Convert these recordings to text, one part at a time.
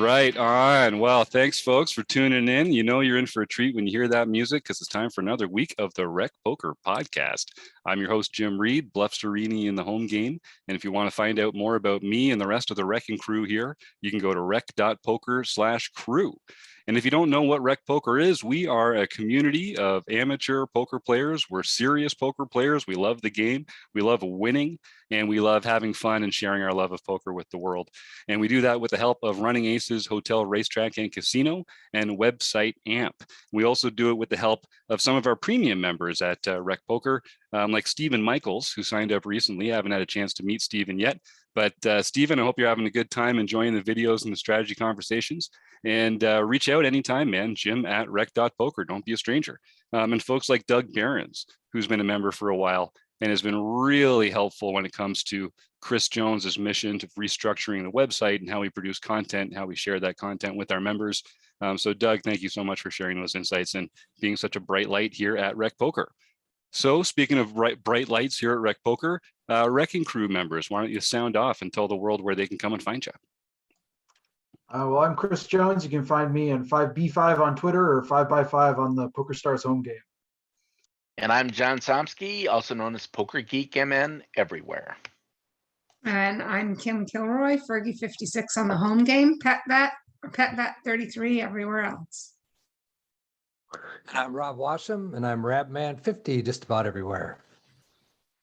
Right on. Well, thanks, folks, for tuning in. You know you're in for a treat when you hear that music because it's time for another week of the Rec Poker Podcast. I'm your host, Jim Reed, Bluffsterini in the home game. And if you want to find out more about me and the rest of the Wrecking crew here, you can go to rec.poker/crew. And if you don't know what Rec Poker is, we are a community of amateur poker players. We're serious poker players. We love the game. We love winning, and we love having fun and sharing our love of poker with the world. And we do that with the help of Running Aces Hotel, Racetrack, and Casino and website AMP. We also do it with the help of some of our premium members at Rec Poker, like Stephen Michaels, who signed up recently. I haven't had a chance to meet Stephen yet. But Stephen, I hope you're having a good time enjoying the videos and the strategy conversations. And reach out anytime, man. Jim at rec.poker. Don't be a stranger. And folks like Doug Behrens, who's been a member for a while and has been really helpful when it comes to Chris Jones's mission to restructuring the website and how we produce content and how we share that content with our members. So Doug, thank you so much for sharing those insights and being such a bright light here at Rec Poker. So speaking of bright lights here at Rec Poker, Wrecking crew members, why don't you sound off and tell the world where they can come and find you? Well, I'm Chris Jones. You can find me on 5B5 on Twitter or 5x5 on the PokerStars home game. And I'm John Somsky, also known as Poker Geek MN everywhere. And I'm Kim Kilroy, Fergie56 on the home game, PetVet33 everywhere else. And I'm Rob Washam, and I'm Rabman50 just about everywhere.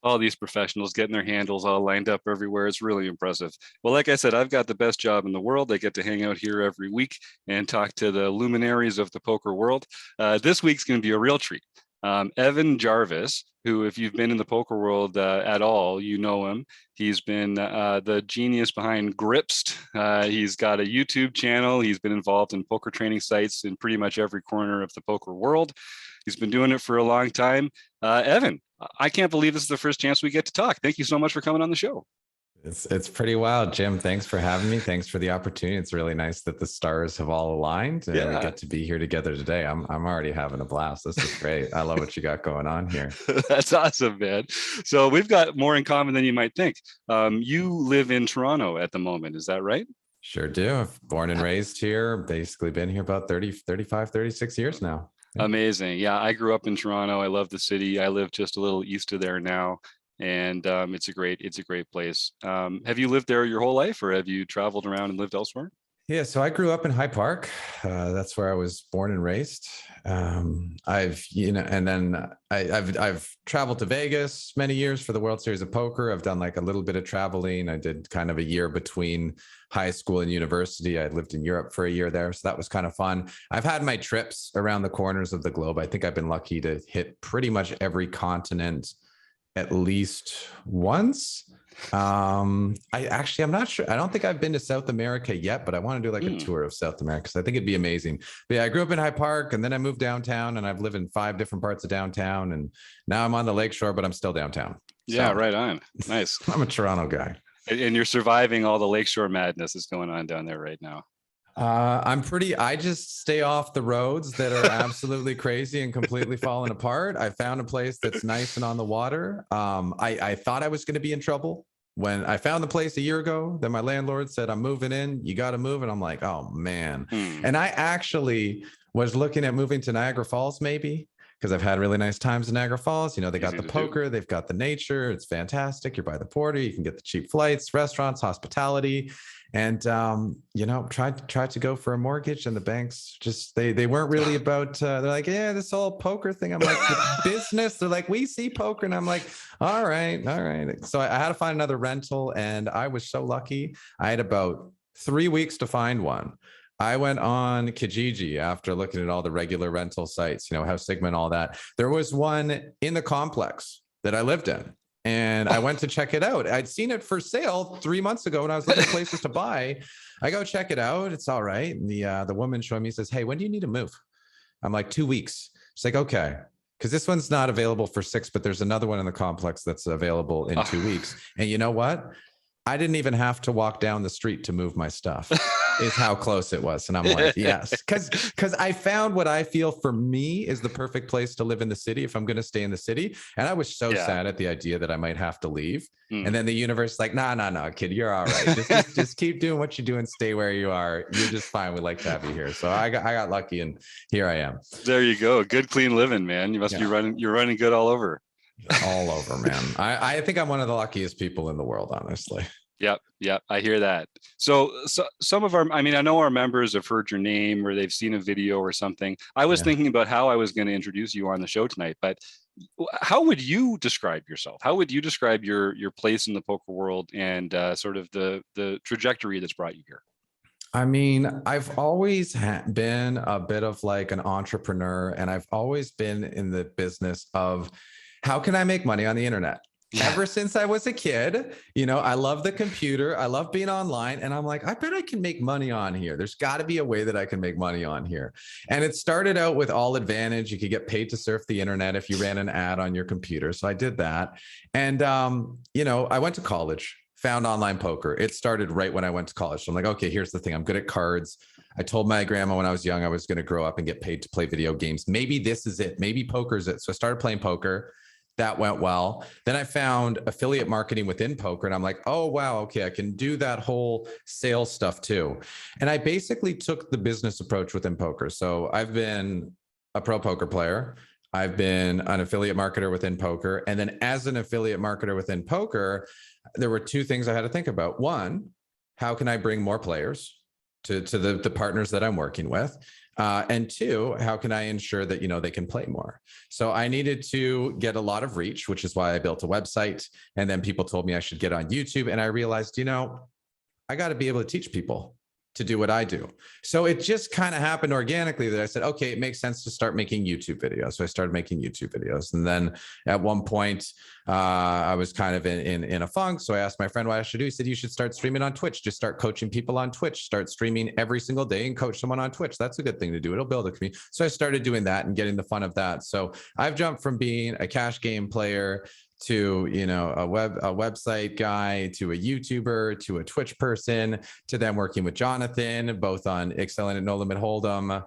All these professionals getting their handles all lined up everywhere. It's really impressive. Well, like I said, I've got the best job in the world. I get to hang out here every week and talk to the luminaries of the poker world. This week's going to be a real treat. Evan Jarvis, who, if you've been in the poker world at all, you know him. He's been the genius behind Gripsed. He's got a YouTube channel. He's been involved in poker training sites in pretty much every corner of the poker world. He's been doing it for a long time. Evan, I can't believe this is the first chance we get to talk. Thank you so much for coming on the show. It's pretty wild, Jim. Thanks for having me. Thanks for the opportunity. It's really nice that the stars have all aligned and we get to be here together today. I'm already having a blast. This is great. I love what you got going on here. That's awesome, man. So we've got more in common than you might think. You live in Toronto at the moment. Is that right? Sure do. I've born and raised here. Basically been here about 35, 36 years now. Amazing. Yeah, I grew up in Toronto. I love the city. I live just a little east of there now. And it's a great place. Have you lived there your whole life, or have you traveled around and lived elsewhere? Yeah, so I grew up in Hyde Park. That's where I was born and raised. I've traveled to Vegas many years for the World Series of Poker. I've done like a little bit of traveling. I did kind of a year between high school and university. I lived in Europe for a year there, so that was kind of fun. I've had my trips around the corners of the globe. I think I've been lucky to hit pretty much every continent at least once. I'm not sure. I don't think I've been to South America yet, but I want to do like a tour of South America because I think it'd be amazing. But yeah, I grew up in Hyde Park and then I moved downtown and I've lived in 5 different parts of downtown and now I'm on the lakeshore, but I'm still downtown. Yeah, so, right on. Nice. I'm a Toronto guy. And you're surviving all the lakeshore madness that's going on down there right now. I just stay off the roads that are absolutely crazy and completely falling apart. I found a place that's nice and on the water. I thought I was going to be in trouble when I found the place a year ago. Then my landlord said, I'm moving in, you got to move. And I'm like, oh man. And I actually was looking at moving to Niagara Falls, maybe, because I've had really nice times in Niagara Falls. You know, they got the poker, they've got the nature. It's fantastic. You're by the border. You can get the cheap flights, restaurants, hospitality. And, tried to go for a mortgage and the banks just, they weren't really about, they're like, yeah, this whole poker thing. I'm like, business. They're like, we see poker. And I'm like, all right. So I had to find another rental and I was so lucky. I had about 3 weeks to find one. I went on Kijiji after looking at all the regular rental sites, House Sigma and all that. There was one in the complex that I lived in. And I went to check it out. I'd seen it for sale 3 months ago when I was looking at places to buy. I go check it out. It's all right. And the woman showing me says, hey, when do you need to move? I'm like, 2 weeks. She's like, okay. Because this one's not available for 6, but there's another one in the complex that's available in 2 weeks. And you know what? I didn't even have to walk down the street to move my stuff. is how close it was. And I'm like, yes, because I found what I feel for me is the perfect place to live in the city if I'm going to stay in the city. And I was so Yeah. sad at the idea that I might have to leave. Mm. And then the universe is like, no, kid, you're all right. Just keep doing what you're doing. Stay where you are. You're just fine. We like to have you here. So I got lucky, and here I am. There you go. Good, clean living, man. You must be you're running good all over. All over, man. I think I'm one of the luckiest people in the world, honestly. Yep. I hear that. So some of our, I mean, I know our members have heard your name or they've seen a video or something. I was thinking about how I was going to introduce you on the show tonight, but how would you describe yourself? How would you describe your place in the poker world and sort of the trajectory that's brought you here? I mean, I've always been a bit of like an entrepreneur, and I've always been in the business of how can I make money on the internet? Ever since I was a kid, I love the computer. I love being online. And I'm like, I bet I can make money on here. There's got to be a way that I can make money on here. And it started out with All Advantage. You could get paid to surf the internet if you ran an ad on your computer. So I did that. And, I went to college, found online poker. It started right when I went to college. So I'm like, okay, here's the thing. I'm good at cards. I told my grandma when I was young, I was going to grow up and get paid to play video games. Maybe this is it. Maybe poker's it. So I started playing poker. That went well. Then I found affiliate marketing within poker, and I'm like, oh, wow, okay, I can do that whole sales stuff too. And I basically took the business approach within poker. So I've been a pro poker player. I've been an affiliate marketer within poker. And then as an affiliate marketer within poker, there were two things I had to think about. One, how can I bring more players to the partners that I'm working with? And two, how can I ensure that, they can play more? So I needed to get a lot of reach, which is why I built a website. And then people told me I should get on YouTube. And I realized, I got to be able to teach people to do what I do. So it just kind of happened organically that I said, okay, it makes sense to start making YouTube videos. So I started making YouTube videos. And then at one point, I was kind of in a funk. So I asked my friend what I should do. He said, you should start streaming on Twitch. Just start coaching people on Twitch. Start streaming every single day and coach someone on Twitch. That's a good thing to do. It'll build a community. So I started doing that and getting the fun of that. So I've jumped from being a cash game player to, a website guy, to a YouTuber, to a Twitch person, to then working with Jonathan, both on excelling at No Limit Hold'em,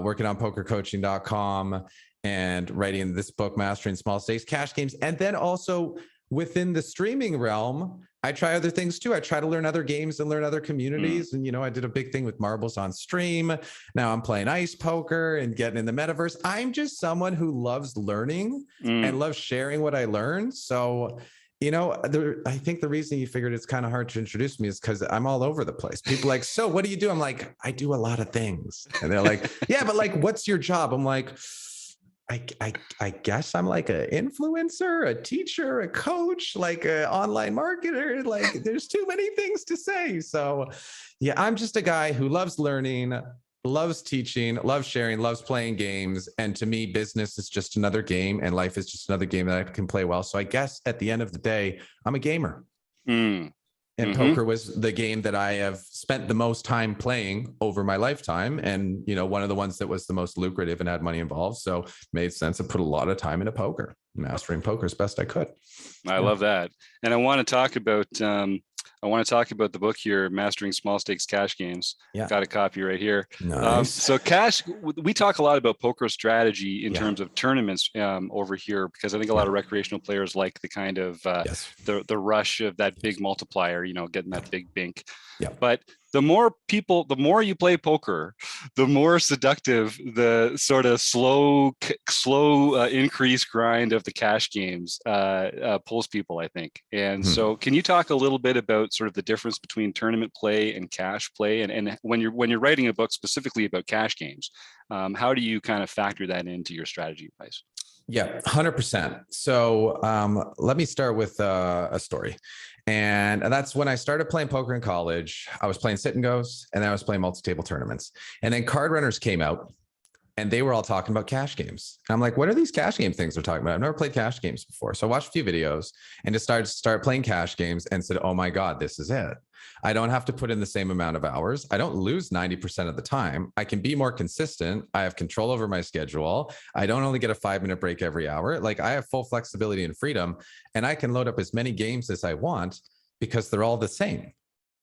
working on pokercoaching.com, and writing this book, Mastering Small Stakes Cash Games. And then also within the streaming realm, I try other things too. I try to learn other games and learn other communities. And, I did a big thing with marbles on stream. Now I'm playing ice poker and getting in the metaverse. I'm just someone who loves learning and loves sharing what I learned. So, I think the reason you figured it's kind of hard to introduce me is because I'm all over the place. People are like, so what do you do? I'm like, I do a lot of things. And they're like, yeah, but like, what's your job? I'm like, I guess I'm like an influencer, a teacher, a coach, like an online marketer. Like there's too many things to say. So yeah, I'm just a guy who loves learning, loves teaching, loves sharing, loves playing games. And to me, business is just another game and life is just another game that I can play well. So I guess at the end of the day, I'm a gamer. And poker was the game that I have spent the most time playing over my lifetime. And, one of the ones that was the most lucrative and had money involved. So it made sense to put a lot of time into poker, mastering poker as best I could. I love that. And I want to talk about the book here, Mastering Small Stakes Cash Games. Yeah. Got a copy right here. Nice. So we talk a lot about poker strategy in terms of tournaments over here, because I think a lot of recreational players like the kind of the rush of that big multiplier, getting that big bink. Yeah. But the more you play poker, the more seductive the sort of slow increase grind of the cash games pulls people, I think. And so can you talk a little bit about sort of the difference between tournament play and cash play? And when you're writing a book specifically about cash games, how do you kind of factor that into your strategy advice? Yeah, 100%. So let me start with a story. And that's when I started playing poker in college. I was playing sit and goes, and then I was playing multi-table tournaments. And then Card Runners came out, and they were all talking about cash games. And I'm like, what are these cash game things they're talking about? I've never played cash games before. So I watched a few videos and just start playing cash games and said, oh my God, this is it. I don't have to put in the same amount of hours. I don't lose 90% of the time. I can be more consistent. I have control over my schedule. I don't only get a 5-minute break every hour. Like I have full flexibility and freedom, and I can load up as many games as I want because they're all the same.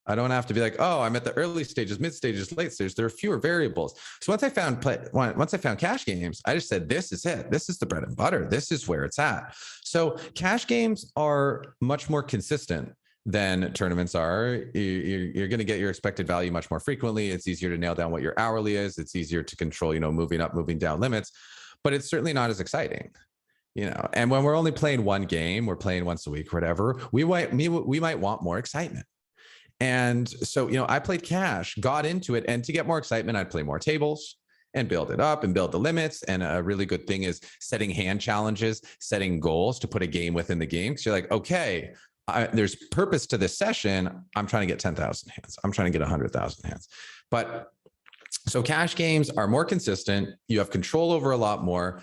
I don't have to be like, oh, I'm at the early stages, mid stages, late stages. There are fewer variables. So once I found cash games, I just said, this is it. This is the bread and butter. This is where it's at. So cash games are much more consistent than tournaments are. You're going to get your expected value much more frequently. It's easier to nail down what your hourly is. It's easier to control, moving up, moving down limits, but it's certainly not as exciting. And when we're only playing one game, we're playing once a week or whatever, we might want more excitement. And so, I played cash, got into it. And to get more excitement, I'd play more tables and build it up and build the limits. And a really good thing is setting hand challenges, setting goals to put a game within the game. Because you're like, okay, there's purpose to this session. I'm trying to get 10,000 hands. I'm trying to get 100,000 hands. But so cash games are more consistent. You have control over a lot more.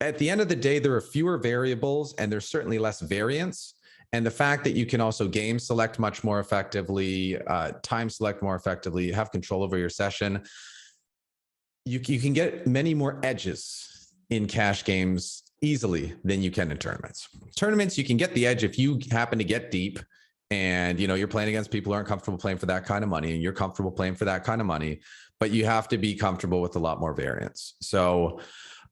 At the end of the day, there are fewer variables and there's certainly less variance. And the fact that you can also game select much more effectively, time select more effectively, have control over your session, you can get many more edges in cash games easily than you can in tournaments. Tournaments, you can get the edge if you happen to get deep and you're playing against people who aren't comfortable playing for that kind of money, and you're comfortable playing for that kind of money, but you have to be comfortable with a lot more variance. So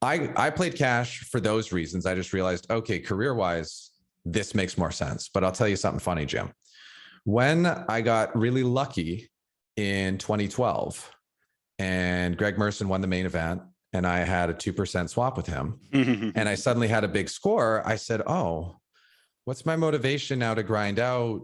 I played cash for those reasons. I just realized, okay, career-wise, this makes more sense. But I'll tell you something funny, Jim. When I got really lucky in 2012 and Greg Merson won the main event and I had a 2% swap with him and I suddenly had a big score, I said, oh, what's my motivation now to grind out?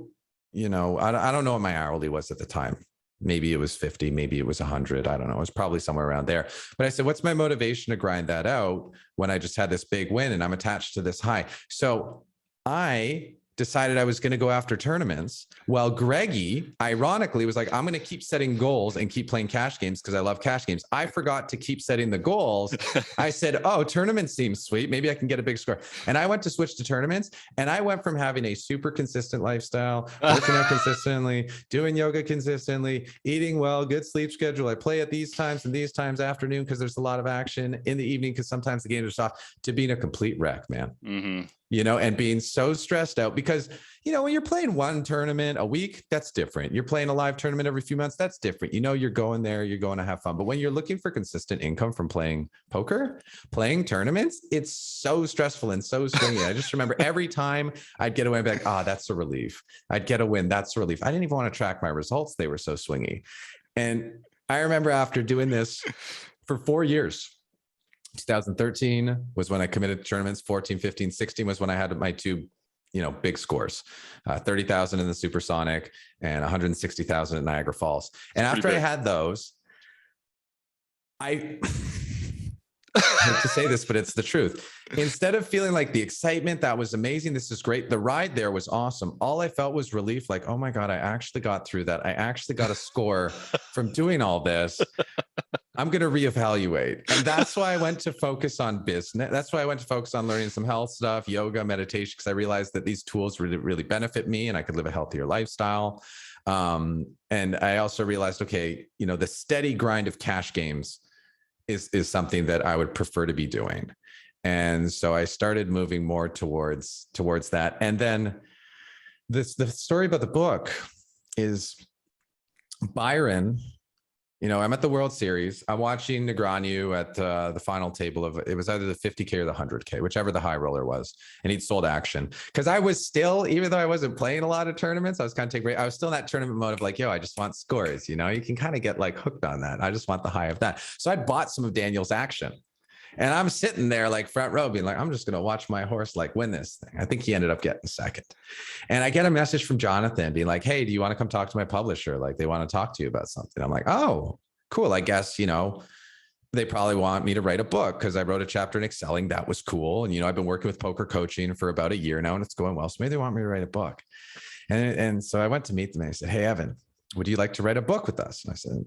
I don't know what my hourly was at the time. Maybe it was 50, maybe it was 100. I don't know. It was probably somewhere around there. But I said, what's my motivation to grind that out when I just had this big win and I'm attached to this high? So I decided I was going to go after tournaments. Well, Greggy, ironically, was like, I'm going to keep setting goals and keep playing cash games because I love cash games. I forgot to keep setting the goals. I said, oh, tournaments seems sweet. Maybe I can get a big score. And I went to switch to tournaments. And I went from having a super consistent lifestyle, working out consistently, doing yoga consistently, eating well, good sleep schedule. I play at these times and these times afternoon because there's a lot of action, in the evening because sometimes the games are soft, to being a complete wreck, man. Mm-hmm. And being so stressed out because, when you're playing one tournament a week, that's different. You're playing a live tournament every few months, that's different. You're going there, you're going to have fun. But when you're looking for consistent income from playing poker, playing tournaments, it's so stressful and so swingy. I just remember every time I'd get away, I'd be like, that's a relief. I'd get a win, that's a relief. I didn't even want to track my results. They were so swingy. And I remember after doing this for 4 years, 2013 was when I committed to tournaments. 14, 15, 16 was when I had my two, big scores, 30,000 in the Supersonic and 160,000 at Niagara Falls. And after I had those, I hate to say this, but it's the truth. Instead of feeling like the excitement, that was amazing, this is great, the ride there was awesome, all I felt was relief, like, oh my God, I actually got through that. I actually got a score from doing all this. I'm going to reevaluate. And that's why I went to focus on business. That's why I went to focus on learning some health stuff, yoga, meditation, because I realized that these tools really, really benefit me and I could live a healthier lifestyle. And I also realized, okay, the steady grind of cash games is something that I would prefer to be doing. And so I started moving more towards that. And then the story about the book is Byron. I'm at the World Series. I'm watching Negreanu at the final table of it was either the 50K or the 100K, whichever the high roller was. And he'd sold action because I was still, even though I wasn't playing a lot of tournaments, I was kind of taking. I was still in that tournament mode of like, I just want scores. You can kind of get like hooked on that. I just want the high of that. So I bought some of Daniel's action. And I'm sitting there like front row being like, I'm just going to watch my horse like win this thing. I think he ended up getting second. And I get a message from Jonathan being like, hey, do you want to come talk to my publisher? Like they want to talk to you about something. I'm like, oh, cool. I guess, they probably want me to write a book because I wrote a chapter in excelling. That was cool. And, I've been working with poker coaching for about a year now and it's going well. So maybe they want me to write a book. And so I went to meet them and I said, hey, Evan, would you like to write a book with us? And I said,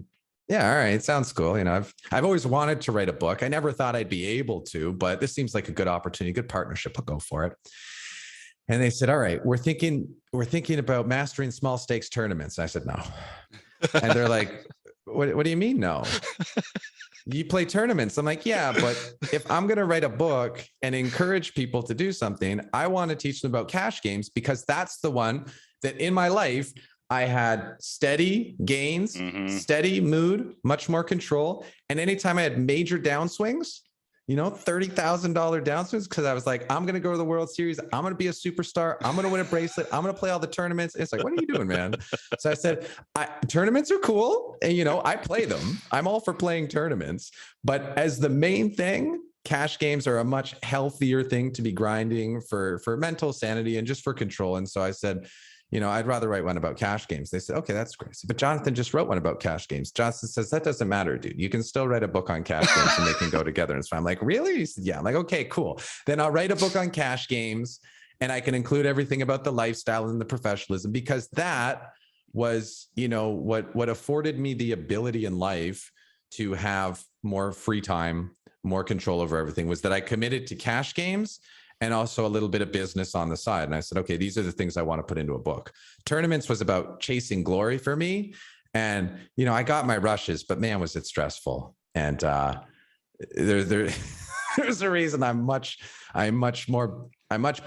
yeah, all right. It sounds cool. I've always wanted to write a book. I never thought I'd be able to, but this seems like a good opportunity, good partnership. I'll go for it. And they said, all right, we're thinking about mastering small stakes tournaments. And I said, no. And they're like, what do you mean? No, you play tournaments. I'm like, yeah, but if I'm going to write a book and encourage people to do something, I want to teach them about cash games because that's the one that in my life I had steady gains, steady mood, much more control. And anytime I had major downswings, $30,000 downswings, because I was like, I'm going to go to the World Series. I'm going to be a superstar. I'm going to win a bracelet. I'm going to play all the tournaments. It's like, what are you doing, man? So I said, tournaments are cool. And, I play them. I'm all for playing tournaments. But as the main thing, cash games are a much healthier thing to be grinding for mental sanity and just for control. And so I said, I'd rather write one about cash games. They said, okay, that's great. But Jonathan just wrote one about cash games. Jonathan says, that doesn't matter, dude. You can still write a book on cash games and they can go together. And so I'm like, really? He said, yeah. I'm like, okay, cool. Then I'll write a book on cash games and I can include everything about the lifestyle and the professionalism, because that was, what afforded me the ability in life to have more free time, more control over everything, was that I committed to cash games and also a little bit of business on the side. And I said, okay, these are the things I want to put into a book. Tournaments was about chasing glory for me. And, I got my rushes, but man, was it stressful. And there's a reason I'm much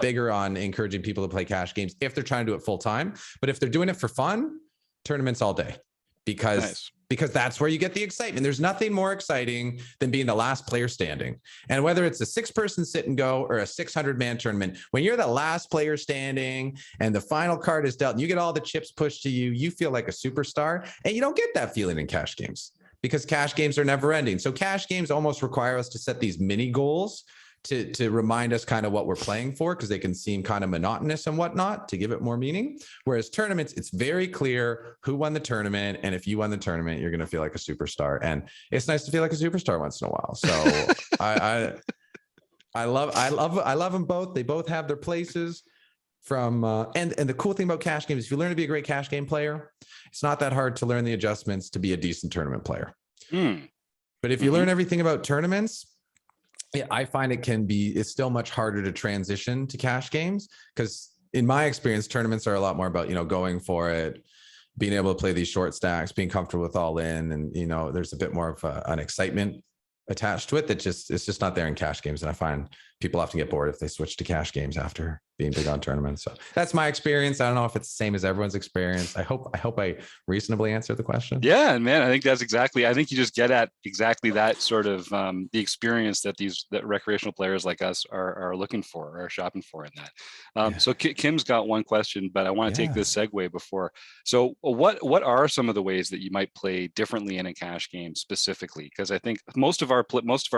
bigger on encouraging people to play cash games if they're trying to do it full time. But if they're doing it for fun, tournaments all day, because that's where you get the excitement. There's nothing more exciting than being the last player standing. And whether it's a 6-person sit and go or a 600-man tournament, when you're the last player standing and the final card is dealt and you get all the chips pushed to you, you feel like a superstar. And you don't get that feeling in cash games, because cash games are never ending. So cash games almost require us to set these mini goals to remind us kind of what we're playing for, because they can seem kind of monotonous and whatnot, to give it more meaning. Whereas tournaments, it's very clear who won the tournament. And if you won the tournament, you're going to feel like a superstar. And it's nice to feel like a superstar once in a while. So I love them both. They both have their places. And the cool thing about cash games, if you learn to be a great cash game player, it's not that hard to learn the adjustments to be a decent tournament player. But if you learn everything about tournaments, yeah, I find it's still much harder to transition to cash games, because in my experience, tournaments are a lot more about, going for it, being able to play these short stacks, being comfortable with all in. And, there's a bit more of an excitement attached to it it's just not there in cash games. And I find people often get bored if they switch to cash games after being big on tournaments. So that's my experience. I don't know if it's the same as everyone's experience. I hope I reasonably answered the question. Yeah, man, I think you just get at exactly that sort of the experience that that recreational players like us are looking for, are shopping for in that. So Kim's got one question, but I want to take this segue before. So what are some of the ways that you might play differently in a cash game specifically? Because I think most of our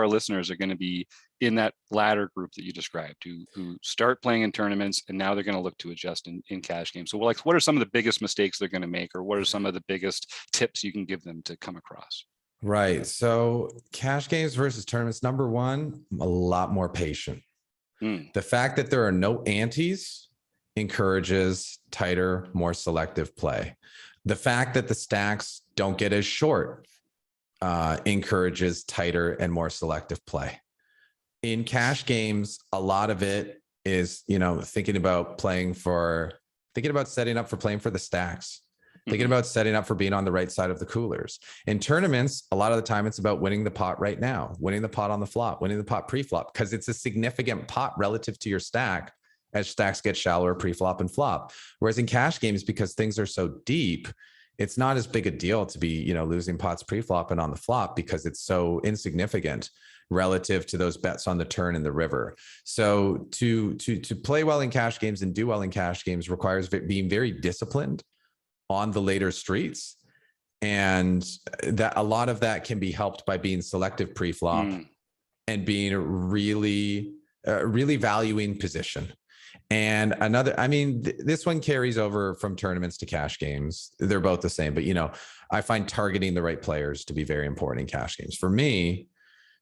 listeners are going to be in that latter group that you described, who start playing in tournaments and now they're going to look to adjust in cash games. So what are some of the biggest mistakes they're going to make, or what are some of the biggest tips you can give them to come across? Right. So cash games versus tournaments, number one, a lot more patient. The fact that there are no antes encourages tighter, more selective play. The fact that the stacks don't get as short encourages tighter and more selective play. In cash games, a lot of it is, thinking about setting up for playing for the stacks, thinking about setting up for being on the right side of the coolers. In tournaments, a lot of the time it's about winning the pot right now, winning the pot on the flop, winning the pot pre-flop, because it's a significant pot relative to your stack as stacks get shallower pre-flop and flop. Whereas in cash games, because things are so deep, it's not as big a deal to be, losing pots pre-flop and on the flop, because it's so insignificant relative to those bets on the turn in the river. So to play well in cash games and do well in cash games requires being very disciplined on the later streets. And that a lot of that can be helped by being selective pre-flop and being really valuing position. And this one carries over from tournaments to cash games. They're both the same, but I find targeting the right players to be very important in cash games. For me,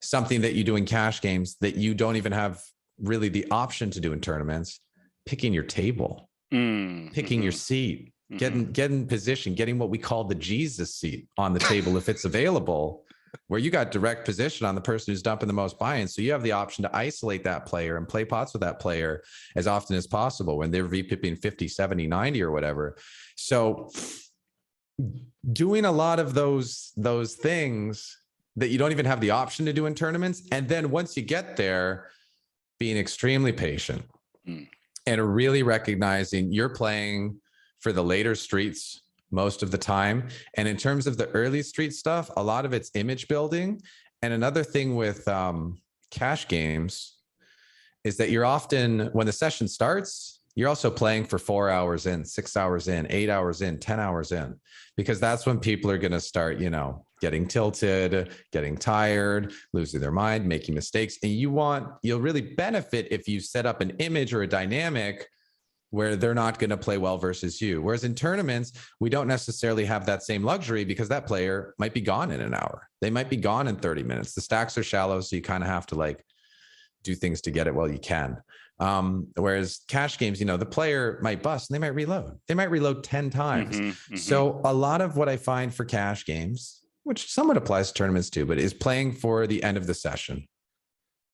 something that you do in cash games that you don't even have really the option to do in tournaments, picking your table, picking your seat, getting position, getting what we call the Jesus seat on the table if it's available, where you got direct position on the person who's dumping the most buy-ins. So you have the option to isolate that player and play pots with that player as often as possible when they're VPipping 50, 70, 90 or whatever. So doing a lot of those things that you don't even have the option to do in tournaments. And then once you get there, being extremely patient and really recognizing you're playing for the later streets most of the time. And in terms of the early street stuff, a lot of it's image building. And another thing with cash games is that you're often, when the session starts, you're also playing for 4 hours in, 6 hours in, 8 hours in, 10 hours in, because that's when people are going to start, getting tilted, getting tired, losing their mind, making mistakes. And you'll really benefit if you set up an image or a dynamic where they're not going to play well versus you. Whereas in tournaments, we don't necessarily have that same luxury because that player might be gone in an hour. They might be gone in 30 minutes. The stacks are shallow, so you kind of have to do things to get it while you can. Whereas cash games, the player might bust and they might reload. They might reload 10 times. So a lot of what I find for cash games, which somewhat applies to tournaments too, but is playing for the end of the session.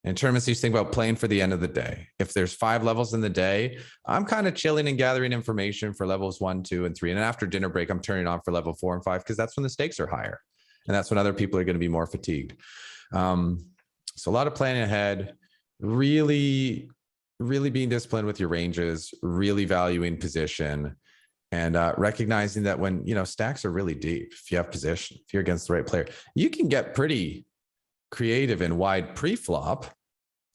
In tournaments, you think about playing for the end of the day. If there's 5 levels in the day, I'm kind of chilling and gathering information for levels 1, 2, and 3. And then after dinner break, I'm turning on for level 4 and 5 because that's when the stakes are higher. And that's when other people are going to be more fatigued. So a lot of planning ahead, really being disciplined with your ranges, really valuing position, and recognizing that when, stacks are really deep, if you have position, if you're against the right player, you can get pretty creative and wide pre-flop.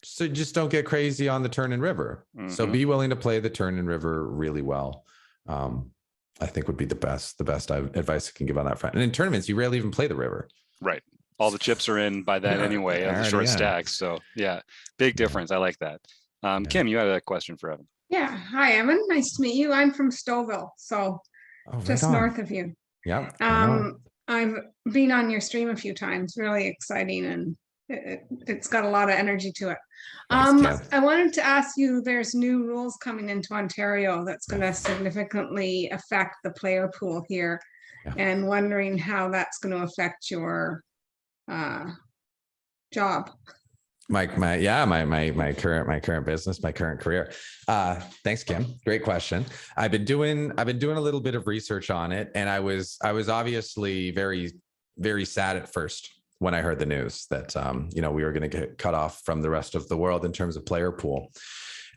So just don't get crazy on the turn and river. So be willing to play the turn and river really well. I think would be the best advice I can give on that front. And in tournaments, you rarely even play the river. Right. All the chips are in by then anyway, of the short stacks. So yeah, big difference. I like that. Kim, you had a question for Evan. Yeah. Hi, Evan. Nice to meet you. I'm from Stouffville, so just north of you. Yeah. I've been on your stream a few times. Really exciting, and it's got a lot of energy to it. I wanted to ask you, there's new rules coming into Ontario that's going to significantly affect the player pool here, and wondering how that's going to affect your job. My current business, my current career. Thanks, Kim. Great question. I've been doing a little bit of research on it, and I was obviously very, very sad at first when I heard the news that we were going to get cut off from the rest of the world in terms of player pool.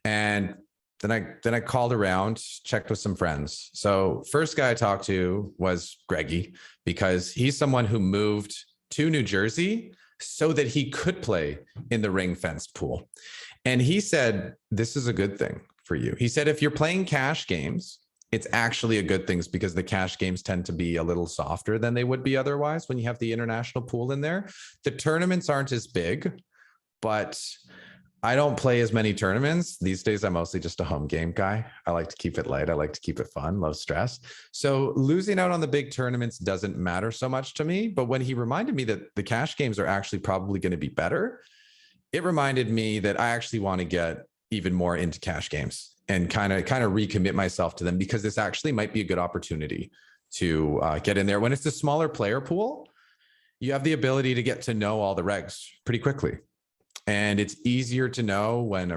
And then I called around, checked with some friends. So first guy I talked to was Greggy, because he's someone who moved to New Jersey so that he could play in the ring fenced pool. And he said, this is a good thing for you. He said, if you're playing cash games, it's actually a good thing because the cash games tend to be a little softer than they would be otherwise when you have the international pool in there. The tournaments aren't as big, but I don't play as many tournaments. These days, I'm mostly just a home game guy. I like to keep it light. I like to keep it fun, low stress. So losing out on the big tournaments doesn't matter so much to me. But when he reminded me that the cash games are actually probably going to be better, it reminded me that I actually want to get even more into cash games and kind of recommit myself to them, because this actually might be a good opportunity to get in there. When it's a smaller player pool, you have the ability to get to know all the regs pretty quickly. And it's easier to know when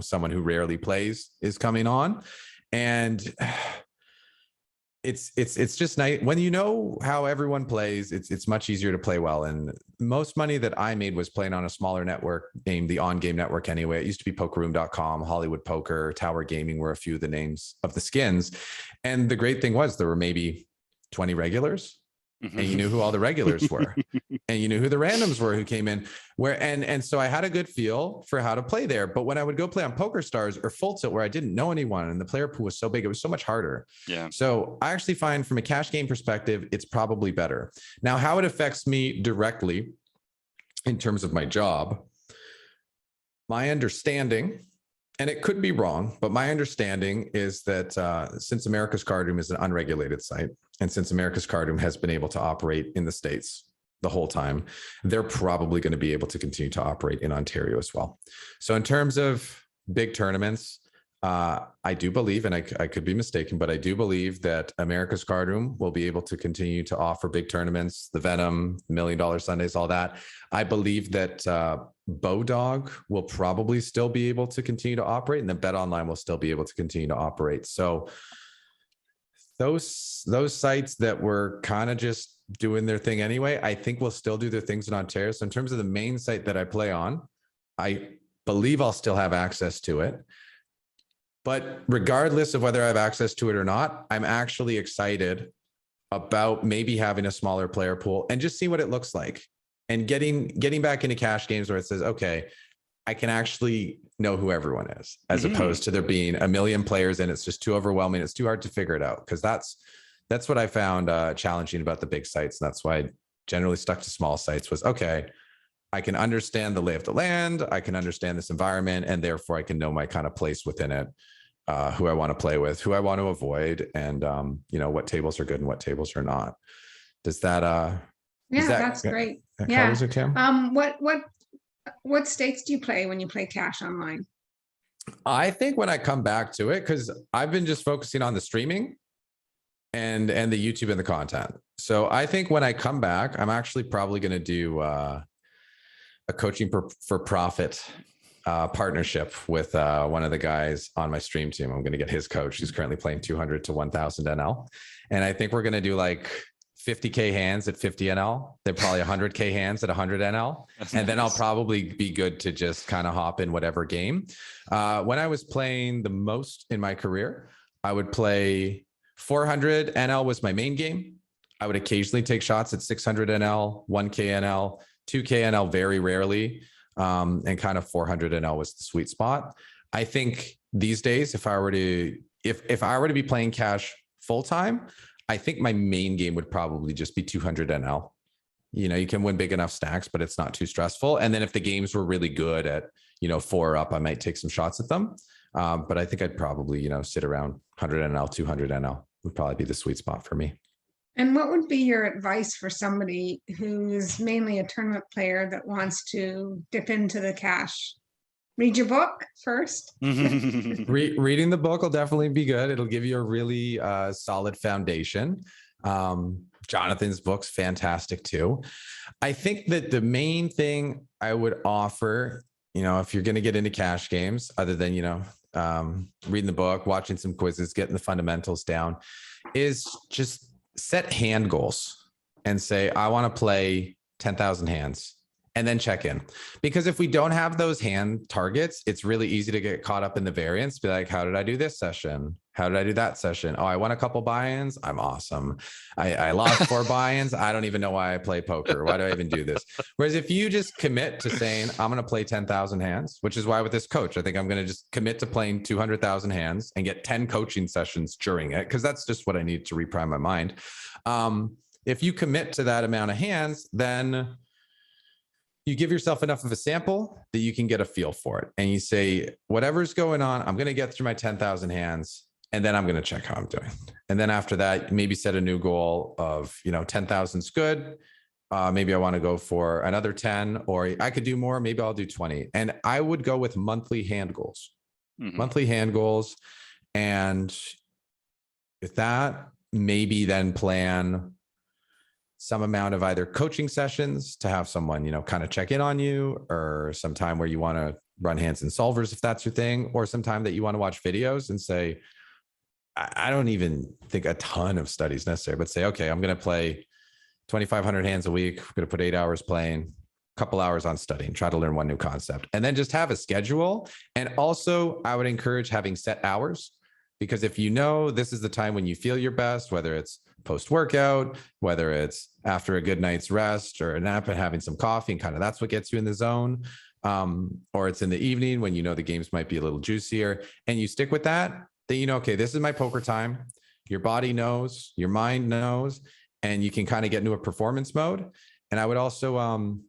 someone who rarely plays is coming on, and it's just nice when you know how everyone plays. It's much easier to play well. And most money that I made was playing on a smaller network named the On Game Network. Anyway, it used to be PokerRoom.com, Hollywood Poker, Tower Gaming were a few of the names of the skins. And the great thing was there were maybe 20 regulars. And you knew who all the regulars were, and you knew who the randoms were who came in and so I had a good feel for how to play there. But when I would go play on PokerStars or Full Tilt, where I didn't know anyone and the player pool was so big, it was so much harder. Yeah. So I actually find from a cash game perspective, it's probably better. Now, how it affects me directly in terms of my job, my understanding, and it could be wrong, but my understanding is that since America's Card Room is an unregulated site, and since America's Card Room has been able to operate in the States the whole time, they're probably going to be able to continue to operate in Ontario as well. So in terms of big tournaments, I do believe, and I could be mistaken, but I do believe that America's Card Room will be able to continue to offer big tournaments, the Venom, $1 Million Sundays, all that. I believe that Bowdog will probably still be able to continue to operate, and then Bet Online will still be able to continue to operate. So those sites that were kind of just doing their thing anyway, I think will still do their things in Ontario. So in terms of the main site that I play on, I believe I'll still have access to it. But regardless of whether I have access to it or not, I'm actually excited about maybe having a smaller player pool and just see what it looks like, and getting back into cash games where it says, okay, I can actually know who everyone is, as opposed to there being a million players and it's just too overwhelming. It's too hard to figure it out, because that's what I found challenging about the big sites. And that's why I generally stuck to small sites. Was okay, I can understand the lay of the land, I can understand this environment, and therefore I can know my kind of place within it, who I want to play with, who I want to avoid, and what tables are good and what tables are not. Does that That's great. that Yeah. covers it, Kim? What stakes do you play when you play cash online? I think when I come back to it, because I've been just focusing on the streaming and the YouTube and the content. So I think when I come back, I'm actually probably going to do a coaching for profit partnership with one of the guys on my stream team. I'm going to get his coach, who's currently playing 200 to 1000 NL. And I think we're going to do like 50K hands at 50 NL. They're probably 100K hands at 100 NL. That's and then nice. I'll probably be good to just kind of hop in whatever game. When I was playing the most in my career, I would play 400 NL was my main game. I would occasionally take shots at 600 NL, 1K NL, 2K NL very rarely. And kind of 400 NL was the sweet spot. I think these days, if I were to be playing cash full time, I think my main game would probably just be 200 NL. You can win big enough stacks, but it's not too stressful. And then if the games were really good at 4 up, I might take some shots at them. But I think I'd probably sit around 100 NL, 200 NL would probably be the sweet spot for me. And what would be your advice for somebody who's mainly a tournament player that wants to dip into the cash? Read your book first. Reading the book will definitely be good. It'll give you a really solid foundation. Jonathan's book's fantastic too. I think that the main thing I would offer, if you're going to get into cash games, other than, reading the book, watching some quizzes, getting the fundamentals down, is just set hand goals and say, I want to play 10,000 hands. And then check in. Because if we don't have those hand targets, it's really easy to get caught up in the variance. Be like, how did I do this session? How did I do that session? Oh, I won a couple buy-ins. I'm awesome. I lost 4 buy-ins. I don't even know why I play poker. Why do I even do this? Whereas if you just commit to saying, I'm going to play 10,000 hands, which is why with this coach, I think I'm going to just commit to playing 200,000 hands and get 10 coaching sessions during it, because that's just what I need to reprime my mind. If you commit to that amount of hands, then you give yourself enough of a sample that you can get a feel for it. And you say, whatever's going on, I'm going to get through my 10,000 hands, and then I'm going to check how I'm doing. And then after that, maybe set a new goal of, 10,000 is good. Maybe I want to go for another 10, or I could do more. Maybe I'll do 20. And I would go with monthly hand goals, monthly hand goals. And with that, maybe then plan some amount of either coaching sessions to have someone, kind of check in on you, or some time where you want to run hands and solvers, if that's your thing, or some time that you want to watch videos and say, I don't even think a ton of studies necessary, but say, okay, I'm going to play 2,500 hands a week. I'm going to put 8 hours playing, a couple hours on studying, try to learn one new concept, and then just have a schedule. And also I would encourage having set hours, because if this is the time when you feel your best, whether it's post-workout, whether it's after a good night's rest or a nap and having some coffee, and kind of that's what gets you in the zone, or it's in the evening when the games might be a little juicier, and you stick with that, then okay, this is my poker time. Your body knows, your mind knows, and you can kind of get into a performance mode. And I would also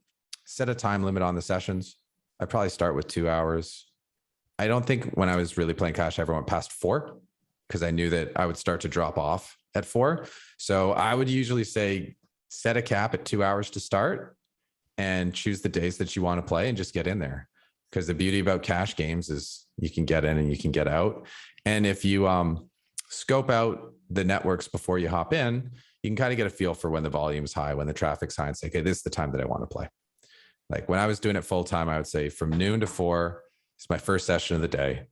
set a time limit on the sessions. I'd probably start with 2 hours. I don't think when I was really playing cash, I ever went past 4, because I knew that I would start to drop off at 4. So I would usually say, set a cap at 2 hours to start, and choose the days that you want to play and just get in there. Because the beauty about cash games is you can get in and you can get out. And if you scope out the networks before you hop in, you can kind of get a feel for when the volume's high, when the traffic's high, and say, okay, this is the time that I want to play. Like when I was doing it full time, I would say from noon to 4 is my first session of the day,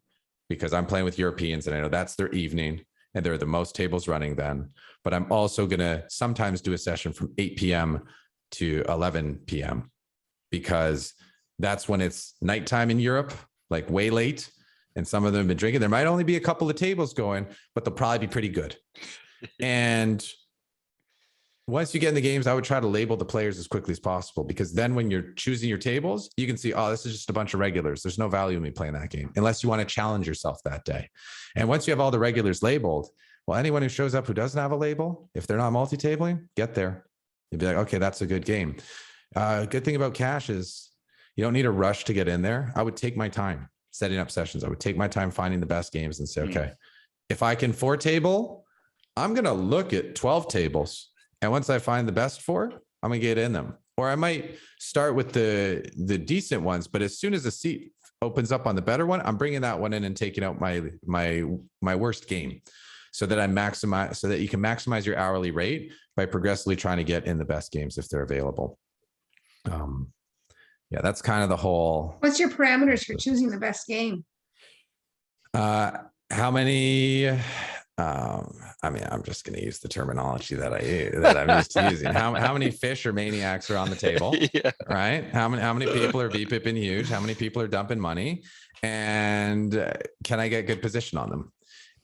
because I'm playing with Europeans and I know that's their evening and there are the most tables running then. But I'm also going to sometimes do a session from 8 p.m. to 11 p.m. because that's when it's nighttime in Europe, like way late. and some of them have been drinking. There might only be a couple of tables going, but they'll probably be pretty good. And once you get in the games, I would try to label the players as quickly as possible, because then when you're choosing your tables, you can see, oh, this is just a bunch of regulars. There's no value in me playing that game unless you want to challenge yourself that day. And once you have all the regulars labeled, well, anyone who shows up who doesn't have a label, if they're not multi-tabling, get there. You'd be like, okay, that's a good game. Good thing about cash is you don't need a rush to get in there. I would take my time setting up sessions. I would take my time finding the best games and say, okay, if I can 4-table, I'm going to look at 12 tables. And once I find the best 4, I'm going to get in them. Or I might start with the decent ones, but as soon as the seat opens up on the better one, I'm bringing that one in and taking out my worst game, so that you can maximize your hourly rate by progressively trying to get in the best games if they're available. Yeah, that's kind of the whole. What's your parameters for choosing the best game? How many? I mean, I'm just going to use the terminology that I'm used to using. How many fish or maniacs are on the table? Yeah. Right? How many people are VPIPing huge? How many people are dumping money? And can I get good position on them?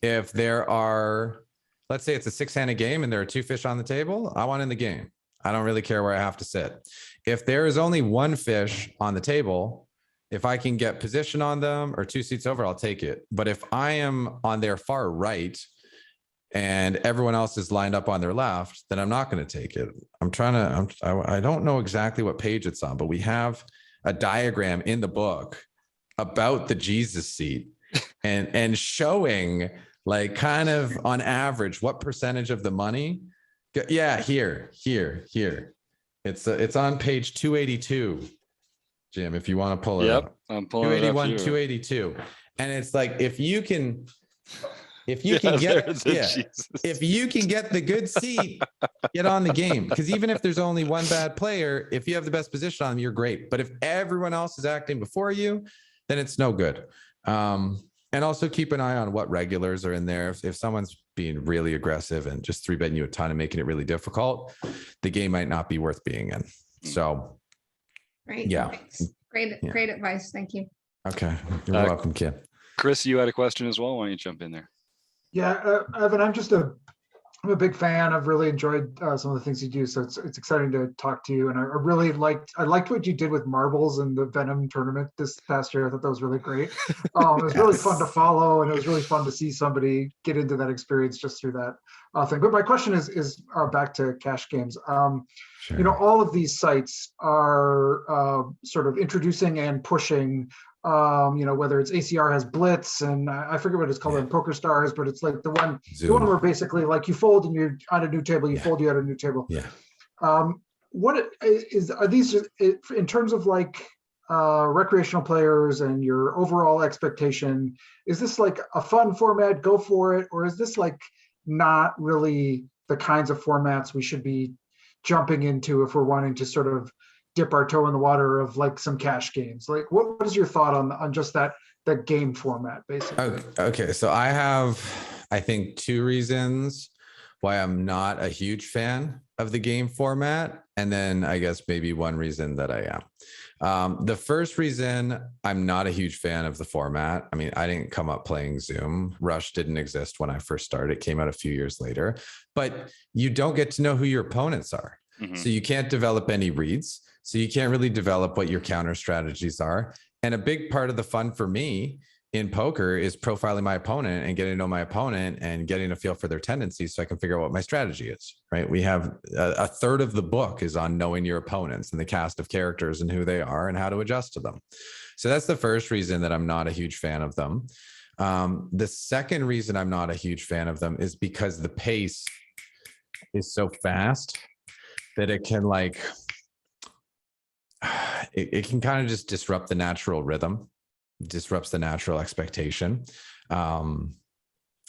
If there are, let's say it's a 6-handed game and there are 2 fish on the table, I want in the game. I don't really care where I have to sit. If there is only 1 fish on the table, if I can get position on them or 2 seats over, I'll take it. But if I am on their far right and everyone else is lined up on their left, then I'm not going to take it. I don't know exactly what page it's on, but we have a diagram in the book about the Jesus seat and showing, like, kind of on average what percentage of the money. Yeah, here. It's on page 282. Jim, if you want to pull it up. I'm pulling it up. 282. And it's like, if you can get the good seat, get on the game. Because even if there's only 1 bad player, if you have the best position on them, you're great. But if everyone else is acting before you, then it's no good. And also keep an eye on what regulars are in there. If someone's being really aggressive and just 3-betting you a ton and making it really difficult, the game might not be worth being in. So, Great. yeah. Thanks. Great advice. Thank you. Okay. You're welcome, Kim. Chris, you had a question as well. Why don't you jump in there? Yeah, Evan, I'm a big fan. I've really enjoyed some of the things you do, so it's exciting to talk to you. And I liked what you did with marbles and the Venom tournament this past year. I thought that was really great. It was really fun to follow, and it was really fun to see somebody get into that experience just through that thing. But my question is back to cash games. Sure. You know, all of these sites are sort of introducing and pushing. Whether it's ACR has Blitz, and I forget what it's called in Poker Stars, but it's like the one where basically, like, you fold and you're on a new table, you fold, you at a new table. Yeah. Are these in terms of like recreational players and your overall expectation? Is this like a fun format, go for it, or is this like not really the kinds of formats we should be jumping into if we're wanting to sort of dip our toe in the water of like some cash games? Like, what is your thought on just that game format, basically? Okay, so I have, I think, 2 reasons why I'm not a huge fan of the game format, and then I guess maybe 1 reason that I am. The first reason I'm not a huge fan of the format, I mean, I didn't come up playing Zoom. Rush didn't exist when I first started. It came out a few years later, but you don't get to know who your opponents are. Mm-hmm. So you can't develop any reads. So you can't really develop what your counter strategies are. And a big part of the fun for me in poker is profiling my opponent and getting to know my opponent and getting a feel for their tendencies so I can figure out what my strategy is, right? We have a third of the book is on knowing your opponents and the cast of characters and who they are and how to adjust to them. So that's the first reason that I'm not a huge fan of them. The second reason I'm not a huge fan of them is because the pace is so fast that it can it can kind of just disrupt the natural rhythm, disrupts the natural expectation.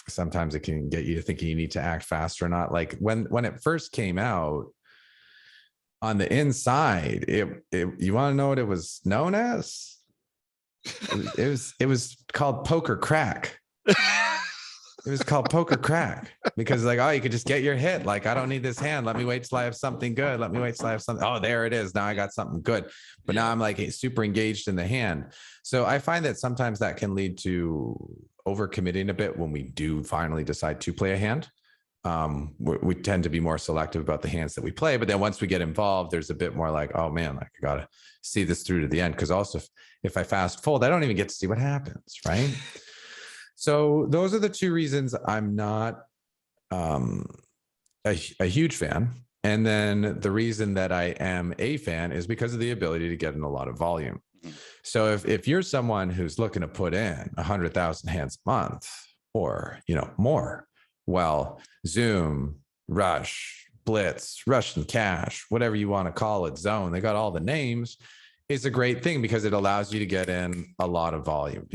Sometimes it can get you thinking you need to act fast or not. Like when it first came out on the inside, you want to know what it was known as? It was called poker crack. It was called poker crack because like, oh, you could just get your hit. Like, I don't need this hand. Let me wait till I have something good. Let me wait till I have something. Oh, there it is. Now I got something good. But now I'm like super engaged in the hand. So I find that sometimes that can lead to overcommitting a bit when we do finally decide to play a hand. We tend to be more selective about the hands that we play. But then once we get involved, there's a bit more like, oh man, like I got to see this through to the end. Because also if I fast fold, I don't even get to see what happens, right? So those are the two reasons I'm not a huge fan. And then the reason that I am a fan is because of the ability to get in a lot of volume. So if you're someone who's looking to put in 100,000 hands a month or, more, well, Zoom, Rush, Blitz, Russian Cash, whatever you want to call it, Zone, they got all the names. Is a great thing because it allows you to get in a lot of volume.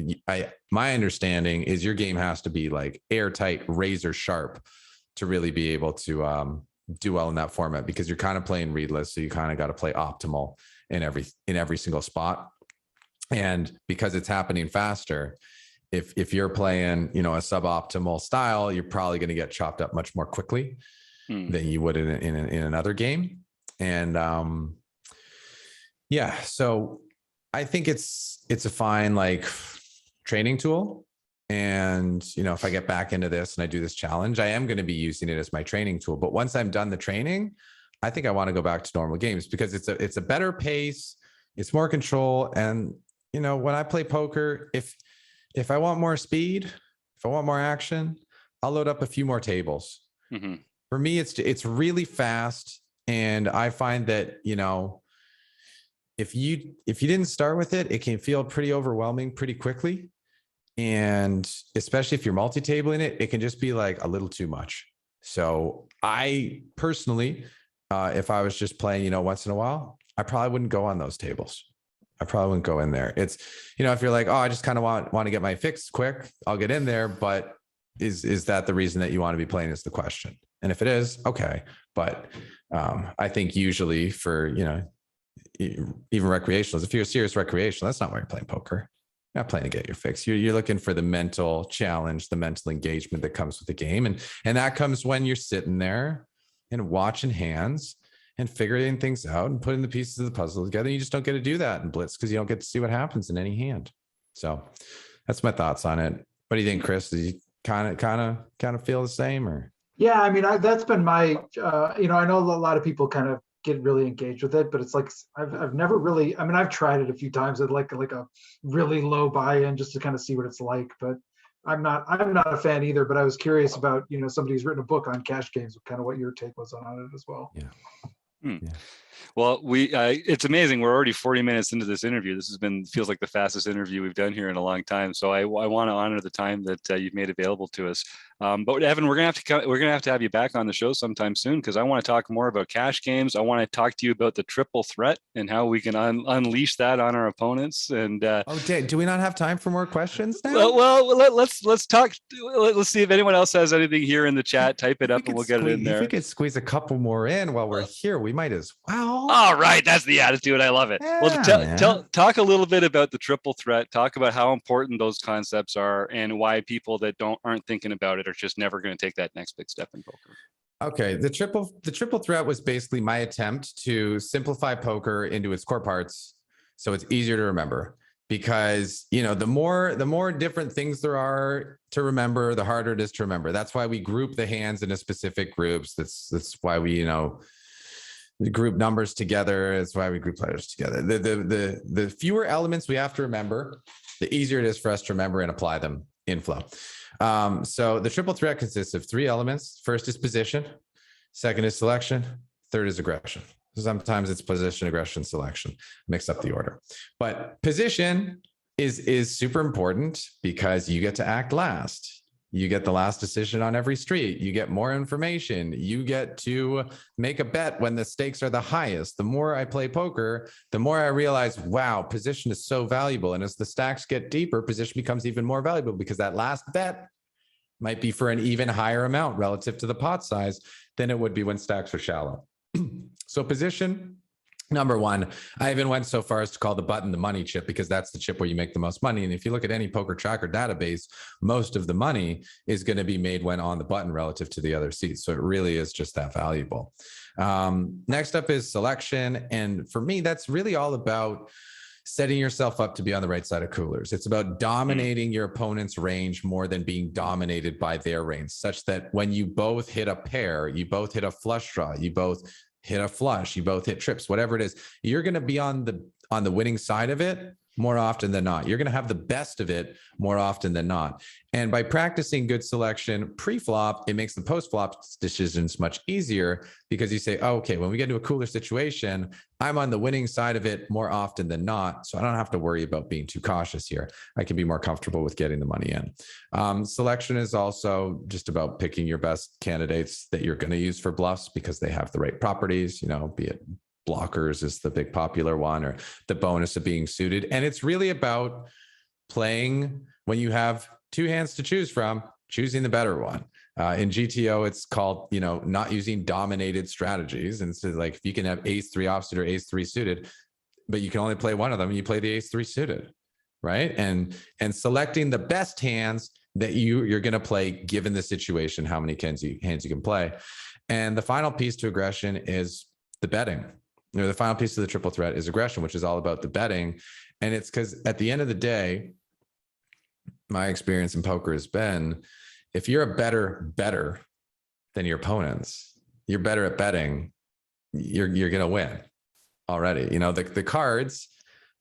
My understanding is your game has to be like airtight, razor sharp to really be able to do well in that format because you're kind of playing readless. So you kind of got to play optimal in every single spot. And because it's happening faster, if you're playing, a suboptimal style, you're probably going to get chopped up much more quickly than you would in another game. And yeah, so I think it's a fine like training tool. And, if I get back into this and I do this challenge, I am going to be using it as my training tool. But once I'm done the training, I think I want to go back to normal games because it's a better pace. It's more control. And, when I play poker, if I want more speed, if I want more action, I'll load up a few more tables. Mm-hmm. For me, it's really fast. And I find that, if you didn't start with it, it can feel pretty overwhelming pretty quickly. And especially if you're multi-tabling it, it can just be like a little too much. So I personally, if I was just playing, once in a while, I probably wouldn't go on those tables. I probably wouldn't go in there. It's, if you're like, oh, I just kind of want to get my fix quick, I'll get in there. But is that the reason that you want to be playing is the question. And if it is, okay. But I think usually for, even recreationals, if you're a serious recreational, that's not why you're playing poker. You're not playing to get your fix. You're looking for the mental challenge, the mental engagement that comes with the game. And that comes when you're sitting there and watching hands and figuring things out and putting the pieces of the puzzle together. You just don't get to do that in Blitz because you don't get to see what happens in any hand. So that's my thoughts on it. What do you think, Chris? Do you kind of feel the same or? Yeah, I mean, that's been my, I know a lot of people kind of get really engaged with it, but it's like, I've never really, I mean, I've tried it a few times at like a really low buy-in just to kind of see what it's like, but I'm not a fan either, but I was curious about, somebody who's written a book on cash games, kind of what your take was on it as well. Yeah. Yeah. Well, it's amazing. We're already 40 minutes into this interview. This feels like the fastest interview we've done here in a long time. So I want to honor the time that you've made available to us. But Evan, we're gonna have to have you back on the show sometime soon because I want to talk more about cash games. I want to talk to you about the triple threat and how we can unleash that on our opponents. And do we not have time for more questions now? Well, let's talk. Let's see if anyone else has anything here in the chat. Type it up and we'll get it in there. If we could squeeze a couple more in while we're here, we might as well. All right, that's the attitude. I love it. Yeah, well, talk a little bit about the triple threat. Talk about how important those concepts are and why people that aren't thinking about it are just never going to take that next big step in poker. Okay, the triple threat was basically my attempt to simplify poker into its core parts so it's easier to remember. Because the more different things there are to remember, the harder it is to remember. That's why we group the hands into specific groups. That's why we group numbers together. That's why we group letters together. The fewer elements we have to remember, the easier it is for us to remember and apply them in flow. So the triple threat consists of 3 elements. First is position, second is selection, third is aggression. Sometimes it's position, aggression, selection, mix up the order. But position is super important because you get to act last. You get the last decision on every street. You get more information. You get to make a bet when the stakes are the highest. The more I play poker, the more I realize, wow, position is so valuable. And as the stacks get deeper, position becomes even more valuable because that last bet might be for an even higher amount relative to the pot size than it would be when stacks are shallow. So position Number one, I even went so far as to call the button the money chip, because that's the chip where you make the most money. And if you look at any poker tracker database, most of the money is going to be made when on the button relative to the other seats. So it really is just that valuable. Next up is selection. And for me, that's really all about setting yourself up to be on the right side of coolers. It's about dominating your opponent's range more than being dominated by their range, such that when you both hit a pair, you both hit a flush draw, you both hit a flush, you both hit trips, whatever it is, you're going to be on the winning side of it more often than not. You're going to have the best of it more often than not. And by practicing good selection pre-flop, it makes the post-flop decisions much easier, because you say, oh, okay, when we get into a cooler situation, I'm on the winning side of it more often than not. So I don't have to worry about being too cautious here. I can be more comfortable with getting the money in. Selection is also just about picking your best candidates that you're going to use for bluffs, because they have the right properties, be it blockers is the big popular one, or the bonus of being suited. And it's really about playing when you have two hands to choose from, choosing the better one. In GTO, it's called, not using dominated strategies. And so like, if you can have ace three offsuit or ace three suited, but you can only play one of them, and you play the ace three suited, right? And selecting the best hands that you're going to play, given the situation, how many hands you can play. And the final piece to aggression is the betting. The final piece of the triple threat is aggression, which is all about the betting. And it's because at the end of the day, my experience in poker has been, if you're a better than your opponents, you're better at betting, you're going to win already. The cards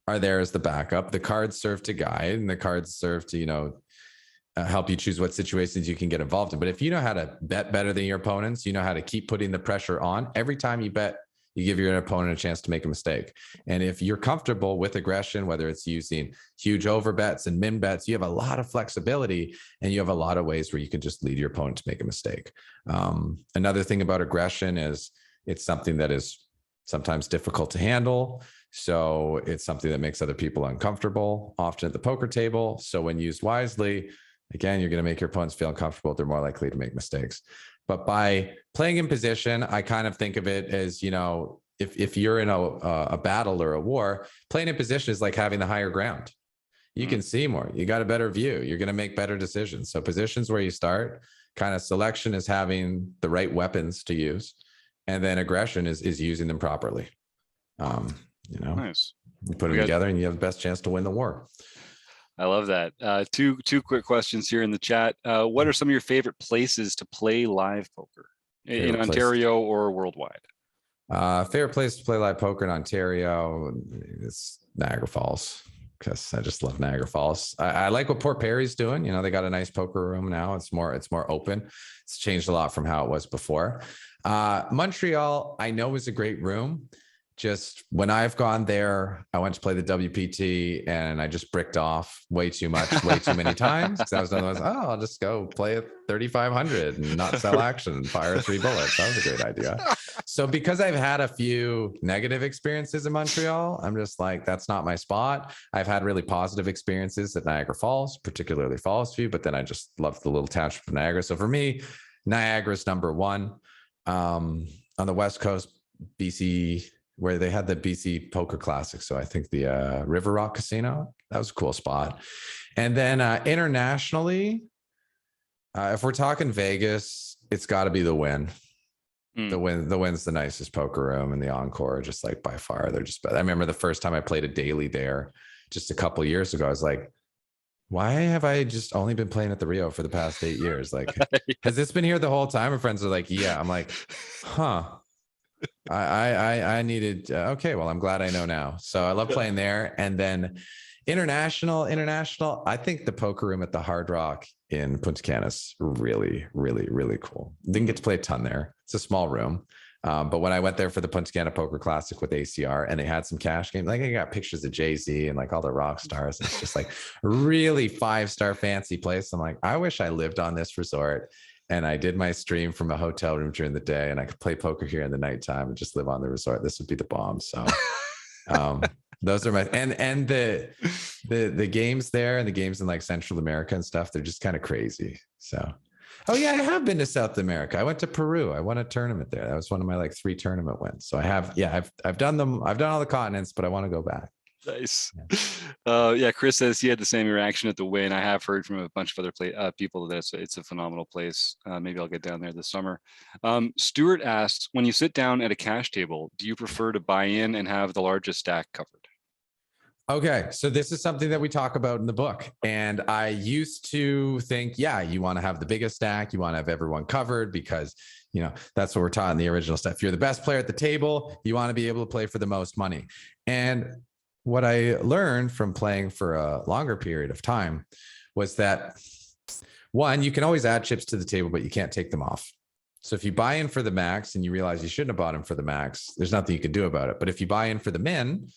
are there as the backup. The cards serve to guide, and the cards serve to, help you choose what situations you can get involved in. But if you know how to bet better than your opponents, you know how to keep putting the pressure on. Every time you bet, you give your opponent a chance to make a mistake. And if you're comfortable with aggression, whether it's using huge over bets and min bets, you have a lot of flexibility, and you have a lot of ways where you can just lead your opponent to make a mistake. Another thing about aggression is it's something that is sometimes difficult to handle. So it's something that makes other people uncomfortable, often at the poker table. So when used wisely, again, you're going to make your opponents feel uncomfortable. They're more likely to make mistakes. But by playing in position, I kind of think of it as, if you're in a battle or a war, playing in position is like having the higher ground. You can see more. You got a better view. You're going to make better decisions. So positions where you start. Kind of selection is having the right weapons to use, and then aggression is using them properly. Nice. You put them together, and you have the best chance to win the war. I love that. Two quick questions here in the chat. What are some of your favorite places to play live poker in Ontario or worldwide? Favorite place to play live poker in Ontario is Niagara Falls, because I just love Niagara Falls. I like what Port Perry's doing. They got a nice poker room now. It's more open. It's changed a lot from how it was before. Montreal, I know, is a great room. Just when I've gone there, I went to play the WPT, and I just bricked off way too much, way too many times. Because I was one of those, I'll just go play at 3,500 and not sell action and fire 3 bullets. That was a great idea. So because I've had a few negative experiences in Montreal, I'm just like, that's not my spot. I've had really positive experiences at Niagara Falls, particularly Falls View, but then I just love the little township of Niagara. So for me, Niagara's number one. On the West Coast, BC, where they had the BC Poker Classic. So I think the River Rock Casino, that was a cool spot. And then internationally, if we're talking Vegas, it's got to be the Wynn. The Wynn's the nicest poker room, and the Encore, just like by far, they're just better. I remember the first time I played a daily there just a couple of years ago, I was like, why have I just only been playing at the Rio for the past 8 years? Like, has this been here the whole time? And friends are like, yeah. I'm like, huh. I needed, okay, well, I'm glad I know now. So I love playing there. And then international, I think the poker room at the Hard Rock in Punta Cana is really, really, really cool. Didn't get to play a ton there. It's a small room. But when I went there for the Punta Cana Poker Classic with ACR, and they had some cash games, like I got pictures of Jay-Z and like all the rock stars. It's just like really 5-star fancy place. I'm like, I wish I lived on this resort, and I did my stream from a hotel room during the day, and I could play poker here in the nighttime and just live on the resort. This would be the bomb. So those are my, and the games there, and the games in like Central America and stuff, they're just kind of crazy. So Oh yeah, I have been to South America. I went to Peru. I won a tournament there. That was one of my like 3 tournament wins. So I have, yeah, I've done them. I've done all the continents, but I want to go back. Nice. Yeah, Chris says he had the same reaction at the win. I have heard from a bunch of other people that it's a phenomenal place. Maybe I'll get down there this summer. Stuart asks, when you sit down at a cash table, do you prefer to buy in and have the largest stack covered? Okay, so this is something that we talk about in the book. And I used to think, yeah, you want to have the biggest stack. You want to have everyone covered because, you know, that's what we're taught in the original stuff. If you're the best player at the table, you want to be able to play for the most money. And what I learned from playing for a longer period of time was that, one, you can always add chips to the table, but you can't take them off. So if you buy in for the max and you realize you shouldn't have bought in for the max, there's nothing you can do about it. But if you buy in for the min,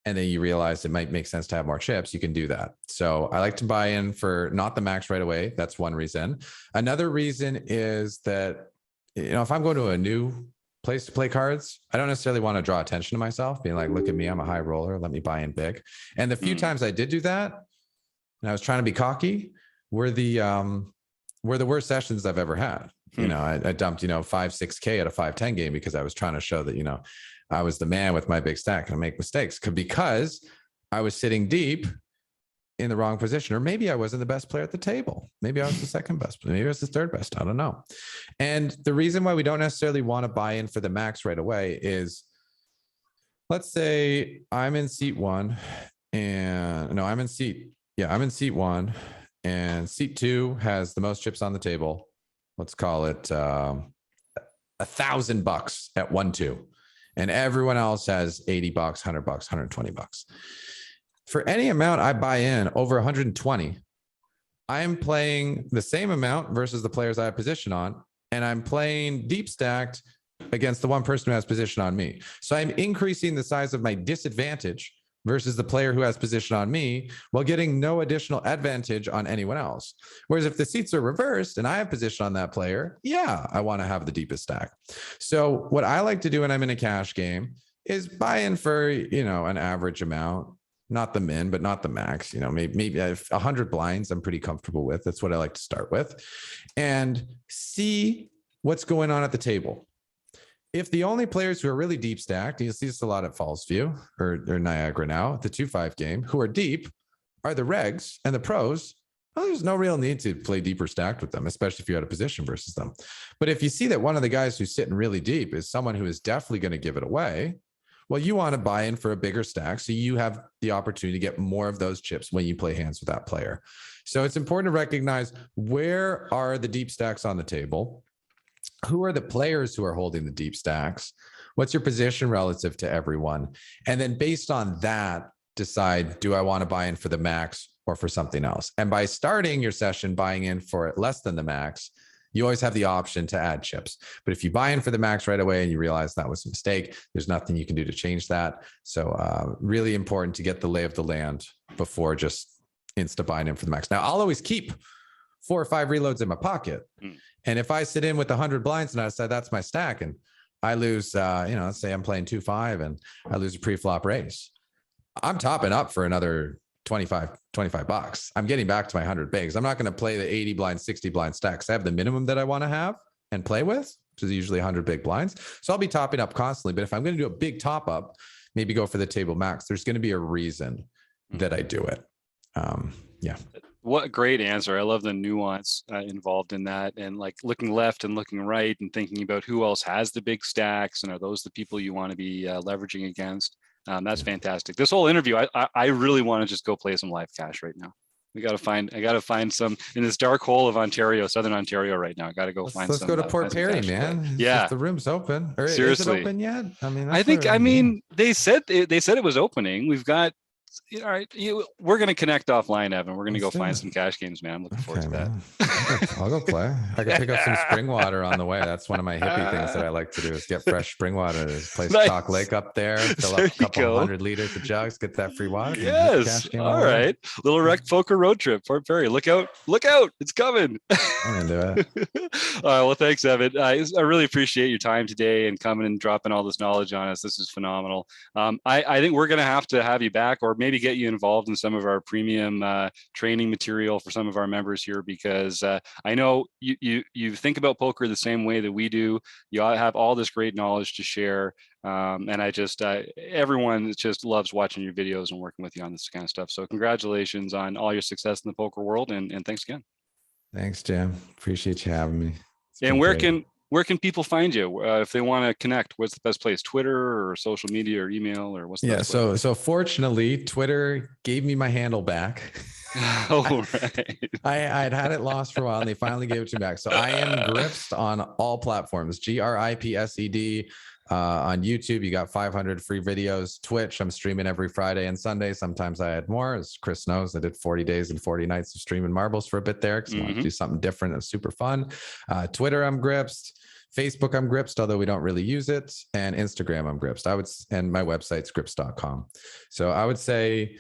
and then you realize it might make sense to have more chips, you can do that. So I like to buy in for not the max right away. That's one reason. Another reason is that, you know, if I'm going to a new place to play cards, I don't necessarily want to draw attention to myself, being like, look at me, I'm a high roller, let me buy in big. And the few times I did do that, and I was trying to be cocky, were the worst sessions I've ever had. You know, I dumped, 5-6K at a 5-10 game because I was trying to show that, I was the man with my big stack and I make mistakes because I was sitting deep in the wrong position, or maybe I wasn't the best player at the table. Maybe I was the second best, maybe I was the third best. I don't know. And the reason why we don't necessarily want to buy in for the max right away is, let's say I'm in seat 1 and I'm in seat 1 and seat 2 has the most chips on the table. Let's call it $1,000 at 1-2. And everyone else has $80, $100, $120. For any amount I buy in over 120, I'm playing the same amount versus the players I have position on, and I'm playing deep stacked against the one person who has position on me. So I'm increasing the size of my disadvantage versus the player who has position on me while getting no additional advantage on anyone else. Whereas if the seats are reversed and I have position on that player, yeah, I want to have the deepest stack. So what I like to do when I'm in a cash game is buy in for, an average amount, not the min, but not the max, maybe 100 blinds I'm pretty comfortable with. That's what I like to start with, and see what's going on at the table. If the only players who are really deep stacked, you'll see this a lot at Fallsview or Niagara now, the 2-5 game, who are deep are the regs and the pros. Well, there's no real need to play deeper stacked with them, especially if you're out of position versus them. But if you see that one of the guys who's sitting really deep is someone who is definitely going to give it away, well, you want to buy in for a bigger stack so you have the opportunity to get more of those chips when you play hands with that player. So it's important to recognize, where are the deep stacks on the table? Who are the players who are holding the deep stacks? What's your position relative to everyone? And then based on that, decide, do I want to buy in for the max or for something else? And by starting your session buying in for less than the max, you always have the option to add chips. But if you buy in for the max right away and you realize that was a mistake, there's nothing you can do to change that. So really important to get the lay of the land before just insta buying in for the max. Now, I'll always keep 4 or 5 reloads in my pocket. And if I sit in with 100 blinds and I say that's my stack and I lose, let's say I'm playing 2-5 and I lose a pre-flop race, I'm topping up for another $25. I'm getting back to my 100 bigs. I'm not going to play the 80 blind, 60 blind stacks. I have the minimum that I want to have and play with, which is usually 100 big blinds. So I'll be topping up constantly. But if I'm going to do a big top up, maybe go for the table max, there's going to be a reason that I do it. Yeah. What a great answer. I love the nuance involved in that, and like looking left and looking right and thinking about who else has the big stacks and are those the people you want to be leveraging against. That's fantastic. This whole interview, I really want to just go play some live cash right now. I got to find some in this dark hole of Ontario, Southern Ontario right now. I got to go find some. Let's go to Port Perry, man. Yeah. The room's open. Or seriously. Is it open yet? I mean, they said it was opening. We've got, all right, we're going to connect offline, Evan. We're going to go find some cash games, man. I'm looking forward to that. I'll go play. I can pick up some spring water on the way. That's one of my hippie things that I like to do, is get fresh spring water. There's a place Nice. Chalk Lake up there. Fill up a couple 100 liters of jugs, get that free water. Yes. All right. Little rec poker road trip, Port Perry. Look out. It's coming. I'm into it. All right. Well, thanks, Evan. I really appreciate your time today and coming and dropping all this knowledge on us. This is phenomenal. I think we're going to have you back, or maybe get you involved in some of our premium training material for some of our members here, because I know you think about poker the same way that we do. You all have all this great knowledge to share. And I just, everyone just loves watching your videos and working with you on this kind of stuff. So congratulations on all your success in the poker world, and thanks again. Thanks, Jim. Appreciate you having me. It's And been where great. can people find you if they want to connect? What's the best place? Twitter or social media or email, or what's the best place? So fortunately, Twitter gave me my handle back. Oh, right. I'd had it lost for a while, and they finally gave it to me back. So I am Gripsed on all platforms. GRIPSED. On YouTube, you got 500 free videos. Twitch, I'm streaming every Friday and Sunday. Sometimes I add more. As Chris knows, I did 40 days and 40 nights of streaming marbles for a bit there because I wanted to do something different and super fun. Twitter, I'm Gripsed. Facebook, I'm Gripsed, although we don't really use it. And Instagram, I'm Gripsed. And my website's gripsed.com. So I would say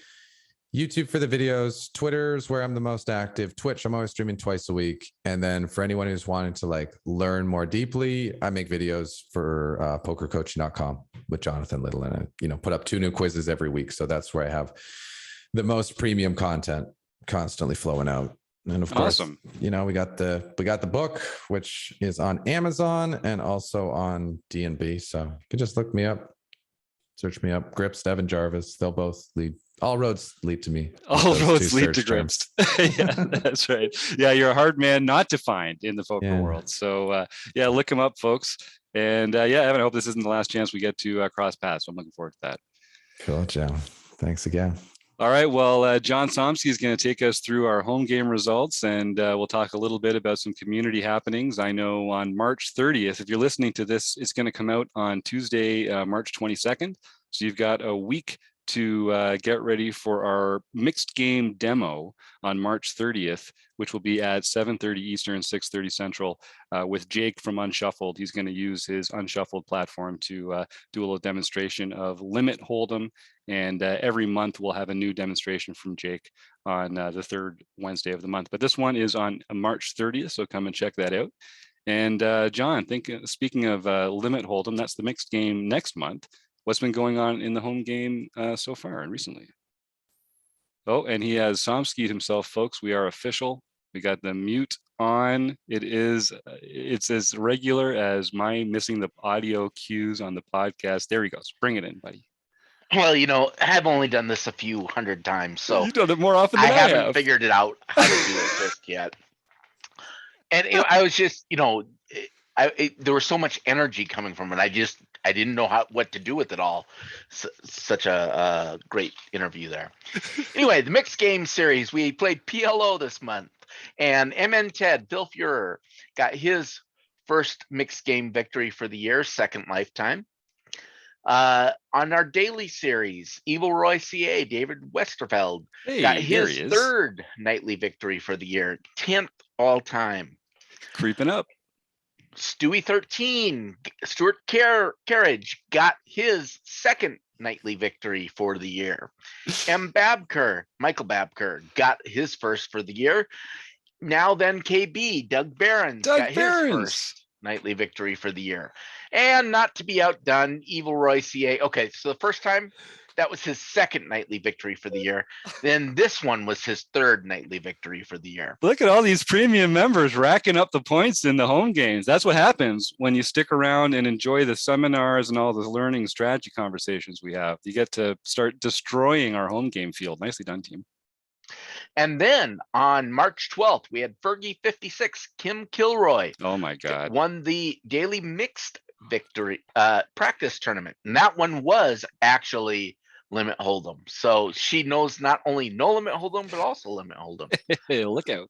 YouTube for the videos, Twitter's where I'm the most active. Twitch, I'm always streaming twice a week. And then for anyone who's wanting to like learn more deeply, I make videos for pokercoaching.com with Jonathan Little, and I, put up 2 new quizzes every week. So that's where I have the most premium content constantly flowing out. And of course, Awesome. we got the book, which is on Amazon and also on D&B. So you can just look me up, search me up, Grips, Devin Jarvis. They'll both lead. All roads lead to me. All roads lead to Grips. Yeah, that's right. Yeah, you're a hard man not to find in the poker world. So look him up, folks. And Evan, I hope this isn't the last chance we get to cross paths. So I'm looking forward to that. Cool, Joe. Thanks again. All right. Well, John Somsky is going to take us through our home game results, and we'll talk a little bit about some community happenings. I know on March 30th, if you're listening to this, it's going to come out on Tuesday, March 22nd. So you've got a week to get ready for our mixed game demo on March 30th, which will be at 7:30 Eastern, 6:30 Central, with Jake from Unshuffled. He's going to use his Unshuffled platform to do a little demonstration of Limit Hold'em. And every month we'll have a new demonstration from Jake on the third Wednesday of the month. But this one is on March 30th, so come and check that out. And John, speaking of Limit Hold'em, that's the mixed game next month. What's been going on in the home game so far and recently? Oh, and he has Somskied himself, folks. We are official. We got the mute on. It's as regular as my missing the audio cues on the podcast. There he goes. Bring it in, buddy. Well, I've only done this a few hundred times, so you've done it more often than I haven't have. figured it out how to do it just yet. And I was just, there was so much energy coming from it. I didn't know what to do with it all. Such a great interview there. Anyway, the mixed game series, we played PLO this month, and MN Ted, Phil Fuhrer, got his first mixed game victory for the year, second lifetime. On our daily series, Evil Roy CA, David Westerfeld, got his third nightly victory for the year, 10th all time. Creeping up. Stewie 13, Stuart Carriage got his second nightly victory for the year. Michael Babker, got his first for the year. Now then KB, Doug Barons got his first nightly victory for the year. And not to be outdone, Evil Roy CA. Okay, so the first time, that was his second nightly victory for the year. Then this one was his third nightly victory for the year. Look at all these premium members racking up the points in the home games. That's what happens when you stick around and enjoy the seminars and all the learning strategy conversations we have. You get to start destroying our home game field. Nicely done, team. And then on March 12th, we had Fergie 56, Kim Kilroy. Oh my God. Won the daily mixed victory practice tournament. And that one was actually Limit Hold'em. So she knows not only no Limit Hold'em, but also Limit Hold'em. Hey, look out.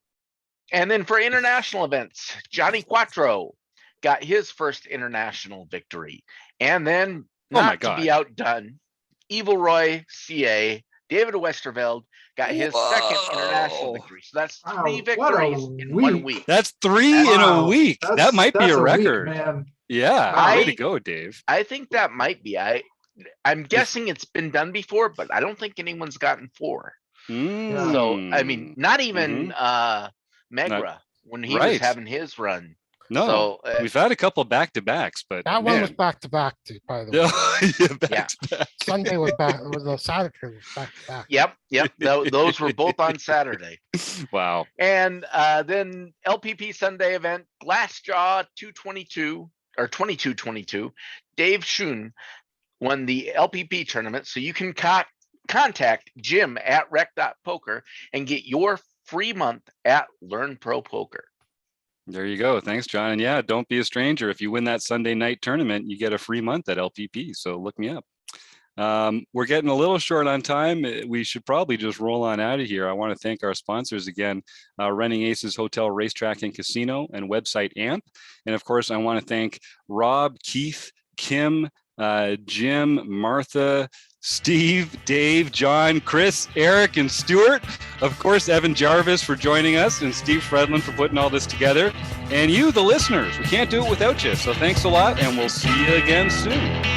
And then for international events, Johnny Quattro got his first international victory. And then, not to be outdone, Evil Roy CA, David Westerveld, got his second international victory. So that's 3 victories in 1 week. That's 3 in a week. That might be a record. Week, man. Yeah, way to go, Dave. I think that might be. I'm guessing it's been done before, but I don't think anyone's gotten 4. So, I mean, not even Megra when he was having his run. No, So, we've had a couple back-to-backs, but That one man. was back to back, by the way. Yeah, back-to-back. Sunday was back. It was Saturday was back to back. Yep. Those were both on Saturday. Wow. And then LPP Sunday event, Glassjaw 222 or 2222. Dave Schoen won the LPP tournament. So you can contact Jim at rec.poker and get your free month at Learn Pro Poker. There you go. Thanks, John. And yeah, don't be a stranger. If you win that Sunday night tournament, you get a free month at LPP. So look me up. We're getting a little short on time. We should probably just roll on out of here. I want to thank our sponsors again, Running Aces Hotel, Racetrack and Casino, and website AMP. And of course, I want to thank Rob, Keith, Kim, Jim, Martha, Steve, Dave, John, Chris, Eric, and Stuart. Of course, Evan Jarvis for joining us, and Steve Fredlin for putting all this together. And you, the listeners, we can't do it without you. So thanks a lot, and we'll see you again soon.